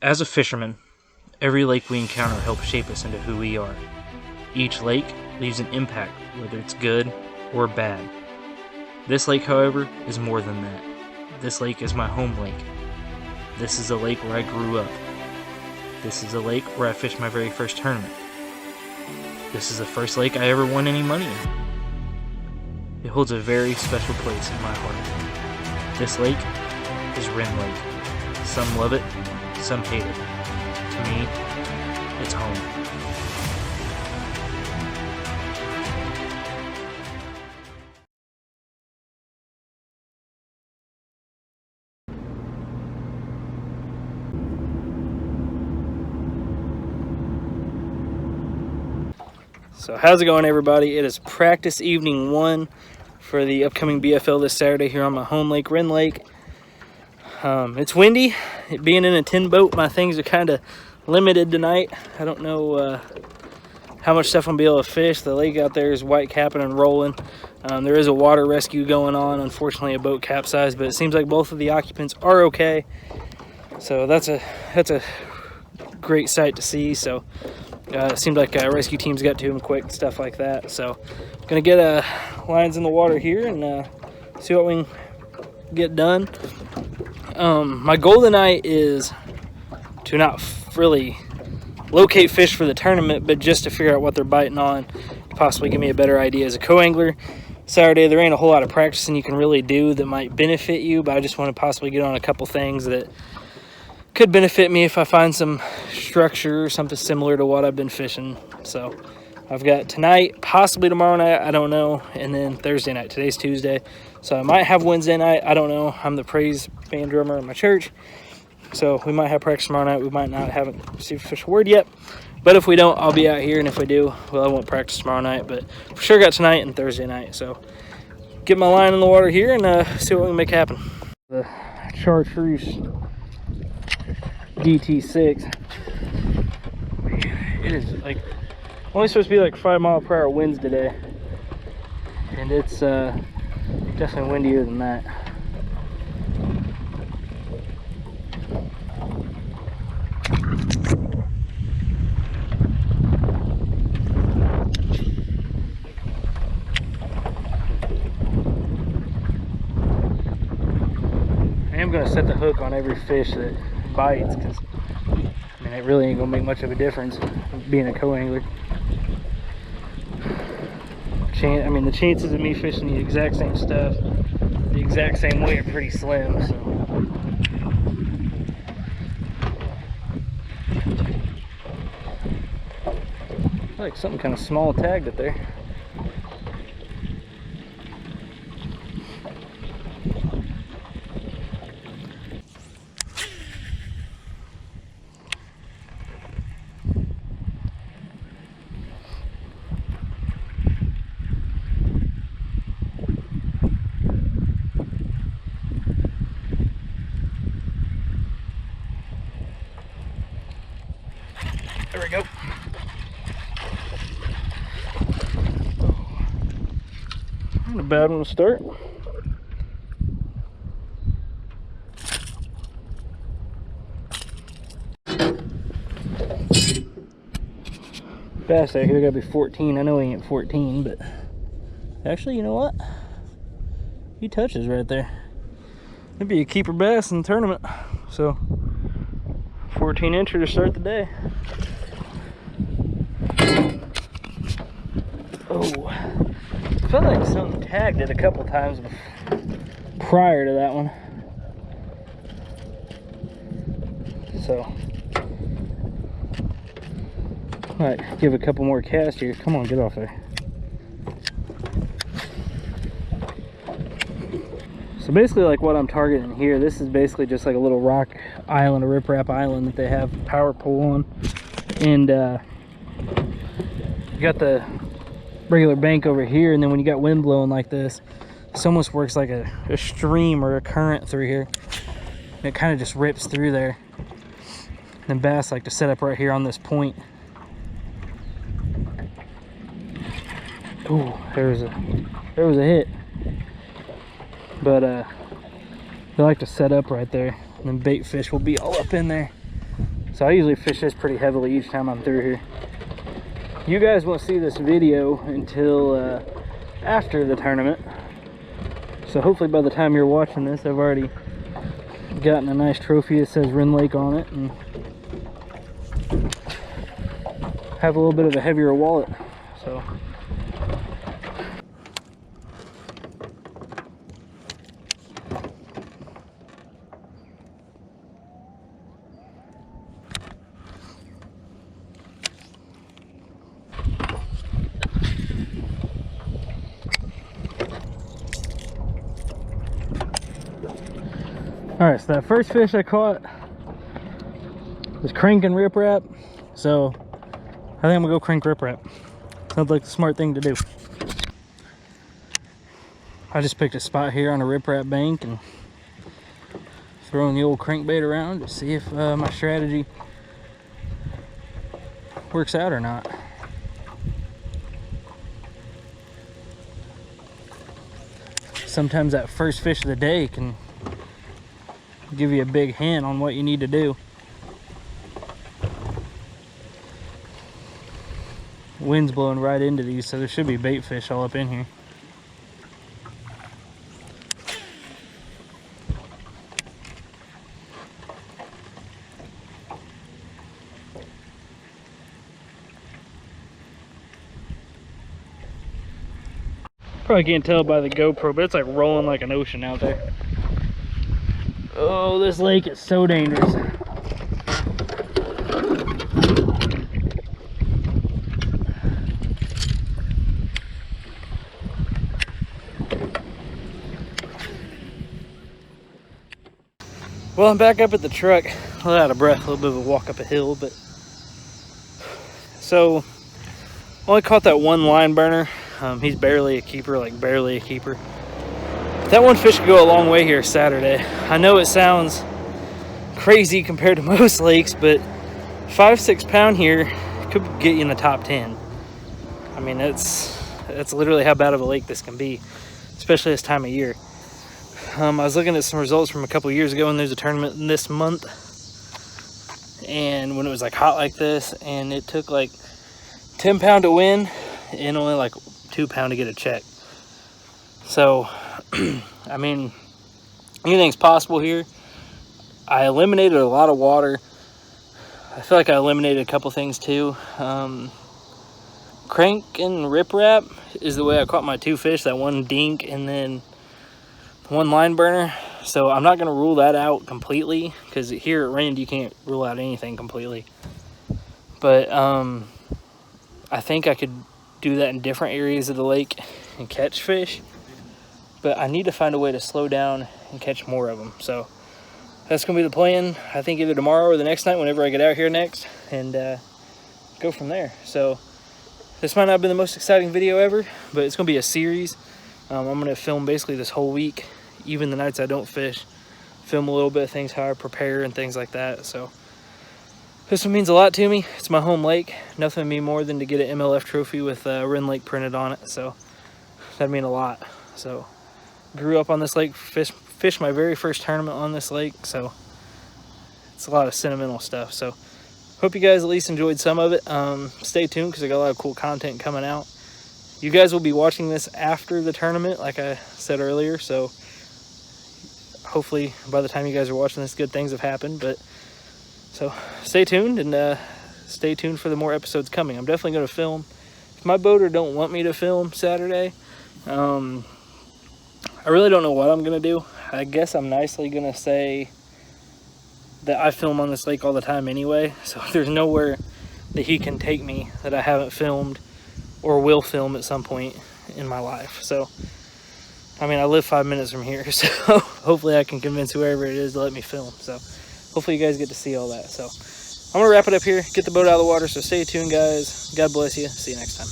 As a fisherman, every lake we encounter helps shape us into who we are. Each lake leaves an impact, whether it's good or bad. This lake, however, is more than that. This lake is my home lake. This is a lake where I grew up. This is a lake where I fished my very first tournament. This is the first lake I ever won any money in. It holds a very special place in my heart. This lake is Rend Lake. Some love it, some hate it. To me, it's home. So how's it going, everybody? It is practice evening 1 for the upcoming BFL this Saturday here on my home lake, Rend Lake. It's windy. Being in a tin boat, my things are kind of limited tonight. I don't know how much stuff I'm going to be able to fish. The lake out there is white capping and rolling. There is a water rescue going on. Unfortunately, a boat capsized, but it seems like both of the occupants are okay. So that's a great sight to see. So it seemed like rescue teams got to him quick, stuff like that. So I'm gonna get lines in the water here and see what we can get done. My goal tonight is to not really locate fish for the tournament, but just to figure out what they're biting on, to possibly give me a better idea as a co-angler. Saturday, there ain't a whole lot of practicing you can really do that might benefit you, but I just want to possibly get on a couple things that could benefit me if I find some structure or something similar to what I've been fishing. So I've got tonight, possibly tomorrow night, I don't know, and then Thursday night. Today's Tuesday, so I might have Wednesday night, I don't know. I'm the praise band drummer in my church, so we might have practice tomorrow night. We might not. Haven't received official word yet, but if we don't, I'll be out here, and if we do, well, I won't practice tomorrow night, but for sure got tonight and Thursday night. So get my line in the water here and see what we can make happen. The chartreuse DT6. It is like only supposed to be like 5-mile-per-hour winds today, and it's definitely windier than that. I am going to set the hook on every fish that bites, because I mean, it really ain't gonna make much of a difference being a co-angler. I mean, the chances of me fishing the exact same stuff the exact same way are pretty slim. So I feel like something kind of small tagged it there. There we go. Not a bad one to start. Bass out here gotta be 14. I know he ain't 14, but actually, you know what? He touches right there. It'd be a keeper bass in the tournament. So 14-incher to start the day. Oh, I felt like something tagged it a couple times prior to that one. So, might give a couple more casts here. Come on, get off there. So basically, like what I'm targeting here, this is basically just like a little rock island, a riprap island that they have power pole on, and you got the regular bank over here, and then when you got wind blowing like this almost works like a stream or a current through here, and it kind of just rips through there. And bass like to set up right here on this point. Oh, there was a hit, but they like to set up right there, and then bait fish will be all up in there. So I usually fish this pretty heavily each time I'm through here. You guys won't see this video until after the tournament. So hopefully by the time you're watching this, I've already gotten a nice trophy that says Rend Lake on it and have a little bit of a heavier wallet. So alright, so that first fish I caught was crank and riprap. So I think I'm gonna go crank riprap. Sounds like the smart thing to do. I just picked a spot here on a riprap bank and throwing the old crankbait around to see if my strategy works out or not. Sometimes that first fish of the day can give you a big hint on what you need to do. Wind's blowing right into these, so there should be bait fish all up in here. Probably can't tell by the GoPro, but it's like rolling like an ocean out there. Oh, this lake is so dangerous. Well, I'm back up at the truck. A little out of breath, a little bit of a walk up a hill, but so only caught that one line burner. He's barely a keeper, like barely a keeper. That one fish could go a long way here Saturday. I know it sounds crazy compared to most lakes, but 5-6 pound here could get you in the top 10. I mean, that's literally how bad of a lake this can be, especially this time of year. I was looking at some results from a couple years ago, and there's a tournament this month, and when it was like hot like this, and it took like 10 pound to win and only like 2 pound to get a check. So I mean, anything's possible here. I eliminated a lot of water. I feel like I eliminated a couple things too. Crank and riprap is the way I caught my 2 fish, that one dink and then one line burner. So I'm not going to rule that out completely, because here at Rend you can't rule out anything completely. But I think I could do that in different areas of the lake and catch fish. But I need to find a way to slow down and catch more of them. So that's going to be the plan. I think either tomorrow or the next night, whenever I get out here next, and go from there. So this might not be the most exciting video ever, but it's going to be a series. I'm going to film basically this whole week, even the nights I don't fish. Film a little bit of things, how I prepare and things like that. So this one means a lot to me. It's my home lake. Nothing would mean more than to get an MLF trophy with Rend Lake printed on it. So that'd mean a lot. So grew up on this lake, fished my very first tournament on this lake, so it's a lot of sentimental stuff. So hope you guys at least enjoyed some of it. Stay tuned, because I got a lot of cool content coming out. You guys will be watching this after the tournament, like I said earlier, so hopefully by the time you guys are watching this, good things have happened. But so stay tuned, and stay tuned for the more episodes coming. I'm definitely going to film. If my boater don't want me to film Saturday, I really don't know what I'm going to do. I guess I'm nicely going to say that I film on this lake all the time anyway. So there's nowhere that he can take me that I haven't filmed or will film at some point in my life. So, I mean, I live 5 minutes from here. So hopefully I can convince whoever it is to let me film. So hopefully you guys get to see all that. So I'm going to wrap it up here. Get the boat out of the water. So stay tuned, guys. God bless you. See you next time.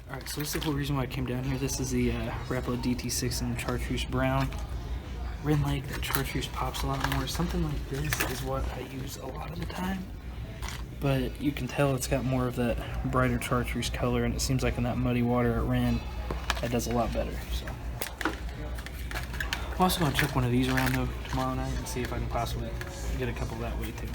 Alright, so this is the whole reason why I came down here. This is the Rapala DT6 in the chartreuse brown. Rend Lake, that chartreuse pops a lot more. Something like this is what I use a lot of the time. But you can tell it's got more of that brighter chartreuse color, and it seems like in that muddy water at Rend, it does a lot better. So I'm also going to check one of these around though tomorrow night and see if I can possibly get a couple that way too.